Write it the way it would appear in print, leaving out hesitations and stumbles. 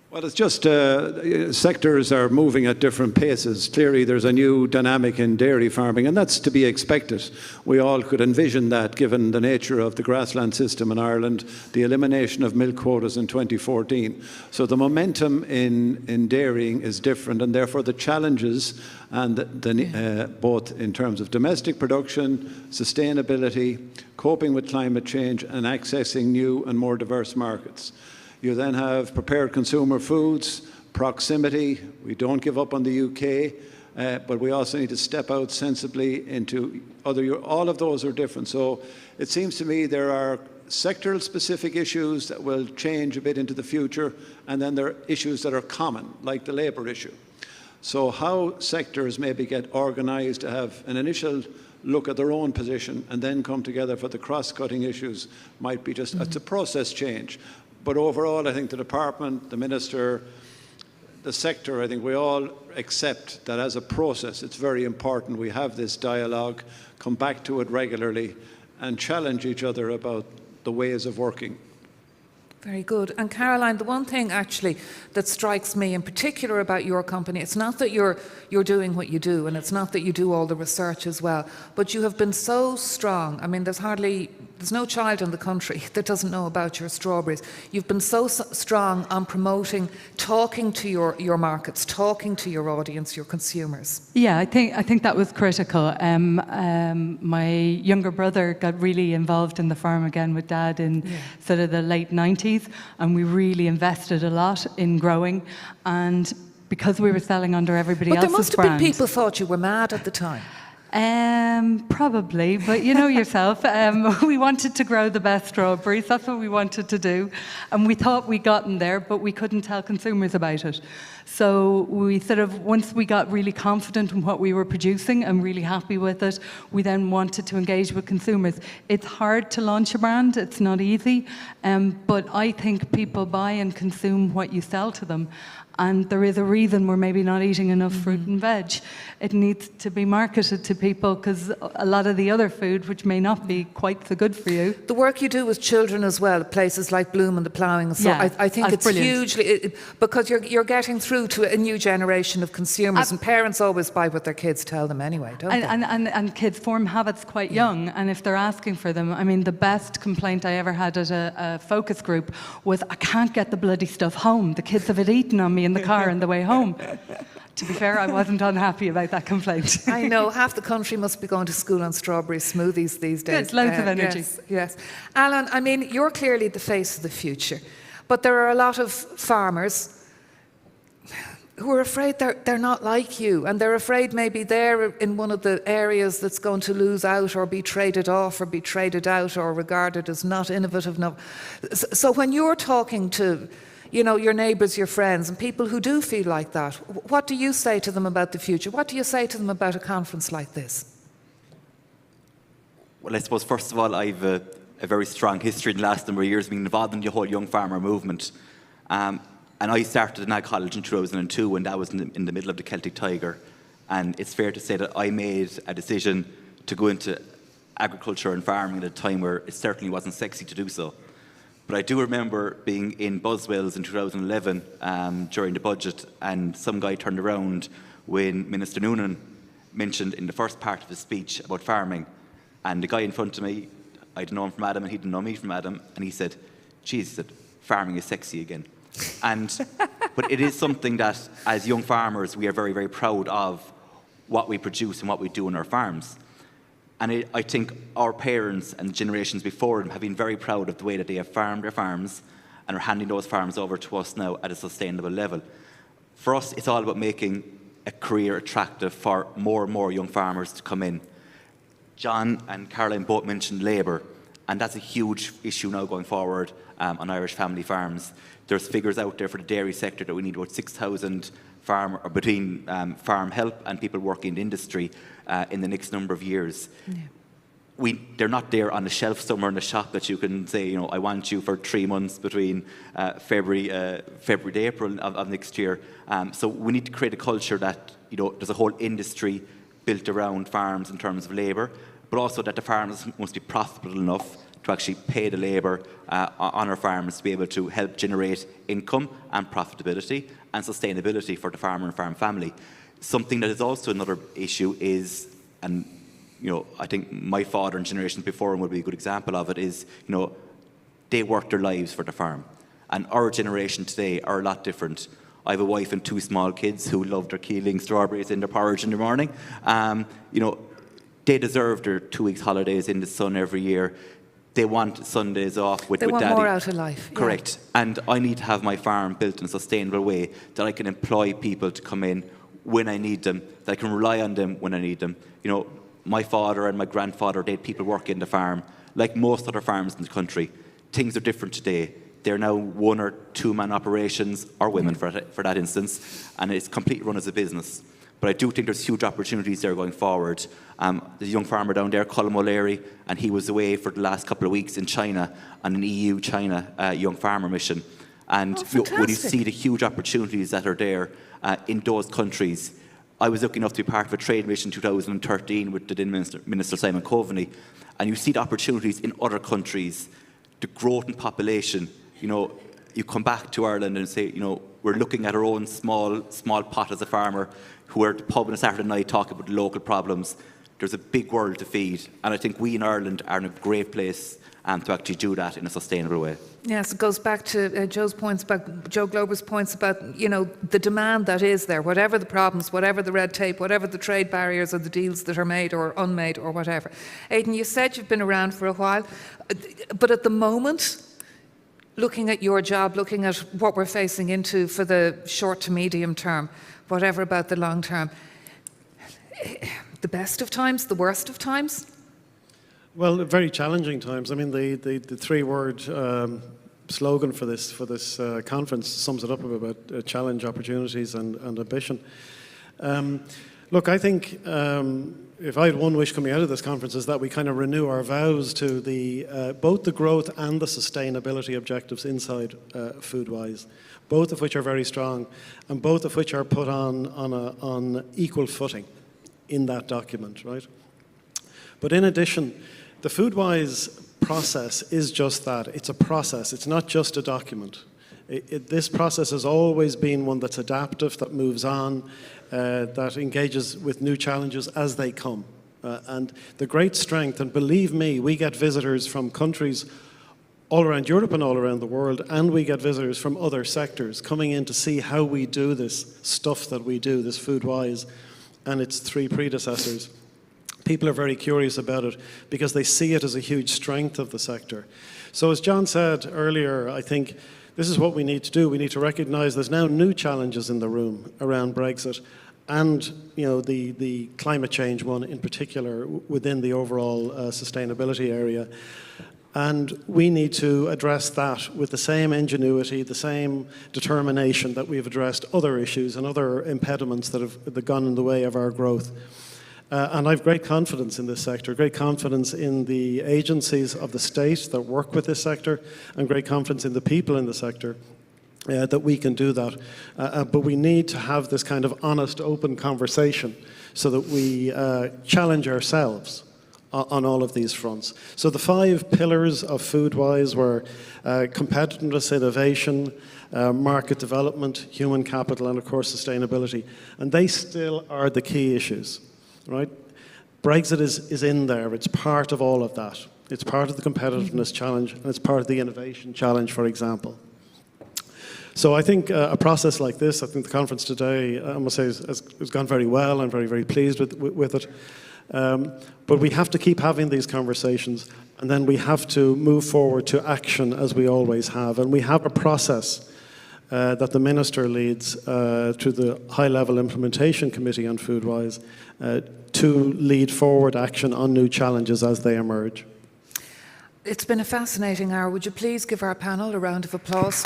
Well, it's just sectors are moving at different paces. Clearly, there's a new dynamic in dairy farming, and that's to be expected. We all could envision that, given the nature of the grassland system in Ireland, the elimination of milk quotas in 2014. So the momentum in dairying is different, and therefore the challenges, and both in terms of domestic production, sustainability, coping with climate change, and accessing new and more diverse markets. You then have prepared consumer foods, proximity. We don't give up on the UK, but we also need to step out sensibly into all of those are different. So it seems to me there are sectoral specific issues that will change a bit into the future, and then there are issues that are common, like the labour issue. So how sectors maybe get organised to have an initial look at their own position and then come together for the cross-cutting issues might be just, it's a process change. But overall, I think the department, the minister, the sector, I think we all accept that as a process, it's very important we have this dialogue, come back to it regularly, and challenge each other about the ways of working. Very good. And Caroline, the one thing actually that strikes me in particular about your company, it's not that you're doing what you do, and it's not that you do all the research as well, but you have been so strong. I mean, there's no child in the country that doesn't know about your strawberries. You've been so strong on promoting, talking to your markets, talking to your audience, your consumers. Yeah, I think that was critical. My younger brother got really involved in the farm again with Dad in sort of the late 90s, and we really invested a lot in growing. And because we were selling under everybody else's brand. But there must have been people thought you were mad at the time. Probably, but you know yourself, we wanted to grow the best strawberries. That's what we wanted to do. And we thought we'd gotten there, but we couldn't tell consumers about it. So we sort of, once we got really confident in what we were producing and really happy with it, we then wanted to engage with consumers. It's hard to launch a brand, it's not easy, but I think people buy and consume what you sell to them. And there is a reason we're maybe not eating enough fruit and veg. It needs to be marketed to people because a lot of the other food, which may not be quite so good for you. The work you do with children as well, places like Bloom and the Ploughing. So yeah, I think it's brilliant. hugely, because you're getting through to a new generation of consumers, and parents always buy what their kids tell them anyway, don't they? And kids form habits quite young, and if they're asking for them, I mean, the best complaint I ever had at a focus group was, I can't get the bloody stuff home. The kids have it eaten on me in the car on the way home. To be fair, I wasn't unhappy about that complaint. I know, half the country must be going to school on strawberry smoothies these days. It's loads of energy. Yes. Alan, I mean, you're clearly the face of the future, but there are a lot of farmers who are afraid they're not like you, and they're afraid maybe they're in one of the areas that's going to lose out or be traded off or be traded out or regarded as not innovative enough. So when you're talking to your neighbours, your friends, and people who do feel like that, what do you say to them about the future? What do you say to them about a conference like this? Well, I suppose, first of all, I've a very strong history in the last number of years being involved in the whole young farmer movement. And I started in Ag College in 2002, and that was in the middle of the Celtic Tiger. And it's fair to say that I made a decision to go into agriculture and farming at a time where it certainly wasn't sexy to do so. But I do remember being in Buzzwells in 2011 during the budget, and some guy turned around when Minister Noonan mentioned in the first part of his speech about farming. And the guy in front of me, I didn't know him from Adam, and he didn't know me from Adam, and he said, geez, he said, farming is sexy again. But it is something that, as young farmers, we are very, very proud of what we produce and what we do on our farms. And I think our parents and generations before them have been very proud of the way that they have farmed their farms and are handing those farms over to us now at a sustainable level. For us, it's all about making a career attractive for more and more young farmers to come in. John and Caroline both mentioned labour, and that's a huge issue now going forward on Irish family farms. There's figures out there for the dairy sector that we need about 6,000 between farm help and people working in the industry in the next number of years. Yeah. They're not there on the shelf somewhere in the shop that you can say, I want you for 3 months between February to April of next year. So we need to create a culture that there's a whole industry built around farms in terms of labour, but also that the farmers must be profitable enough to actually pay the labour on our farms to be able to help generate income and profitability and sustainability for the farmer and farm family. Something that is also another issue is, and I think my father and generations before him would be a good example of it, is they work their lives for the farm. And our generation today are a lot different. I have a wife and 2 small kids who love their Keeling strawberries in their porridge in the morning. They deserve their 2 weeks holidays in the sun every year. They want Sundays off with They want daddy. more out of life. Yeah. Correct. And I need to have my farm built in a sustainable way that I can employ people to come in when I need them, that I can rely on them when I need them. My father and my grandfather, they had people work in the farm, like most other farms in the country. Things are different today. They're now 1 or 2 man operations, or women for that instance, and it's completely run as a business. But I do think there's huge opportunities there going forward. There's a young farmer down there, Colin Moloney, and he was away for the last couple of weeks in China on an EU-China young farmer mission. And when you see the huge opportunities that are there in those countries, I was lucky enough to be part of a trade mission in 2013 with the then Minister Simon Coveney, and you see the opportunities in other countries, the growth in population. You come back to Ireland and say, we're looking at our own small pot as a farmer, who are at the pub on a Saturday night talking about the local problems. There's a big world to feed, and I think we in Ireland are in a great place to actually do that in a sustainable way. Yes, it goes back to Joe Glover's points about, the demand that is there, whatever the problems, whatever the red tape, whatever the trade barriers or the deals that are made or unmade or whatever. Aidan, you said you've been around for a while, but at the moment, looking at your job, looking at what we're facing into for the short to medium term, whatever about the long term, the best of times, the worst of times? Well, very challenging times. I mean, the 3-word slogan for this conference sums it up about challenge, opportunities, and ambition. Look, I think if I had one wish coming out of this conference, is that we kind of renew our vows to both the growth and the sustainability objectives inside Foodwise, both of which are very strong, and both of which are put on equal footing in that document, right? But in addition, the Foodwise process is just that. It's a process. It's not just a document. This process has always been one that's adaptive, that moves on, that engages with new challenges as they come. And the great strength, and believe me, we get visitors from countries all around Europe and all around the world, and we get visitors from other sectors coming in to see how we do this stuff that we do, this Foodwise and its 3 predecessors. People are very curious about it because they see it as a huge strength of the sector. So as John said earlier, I think this is what we need to do. We need to recognise there's now new challenges in the room around Brexit and the climate change one in particular within the overall sustainability area. And we need to address that with the same ingenuity, the same determination that we've addressed other issues and other impediments that have gone in the way of our growth. And I have great confidence in this sector, great confidence in the agencies of the state that work with this sector, and great confidence in the people in the sector that we can do that. But we need to have this kind of honest, open conversation so that we challenge ourselves on all of these fronts. So the 5 pillars of Foodwise were competitiveness, innovation, market development, human capital, and of course sustainability. And they still are the key issues. Right? Brexit is in there. It's part of all of that. It's part of the competitiveness challenge, and it's part of the innovation challenge, for example. So I think a process like this, I think the conference today, I must say, has gone very well. I'm very, very pleased with it. But we have to keep having these conversations, and then we have to move forward to action as we always have. And we have a process that the Minister leads through the High-Level Implementation Committee on Foodwise to lead forward action on new challenges as they emerge. It's been a fascinating hour. Would you please give our panel a round of applause?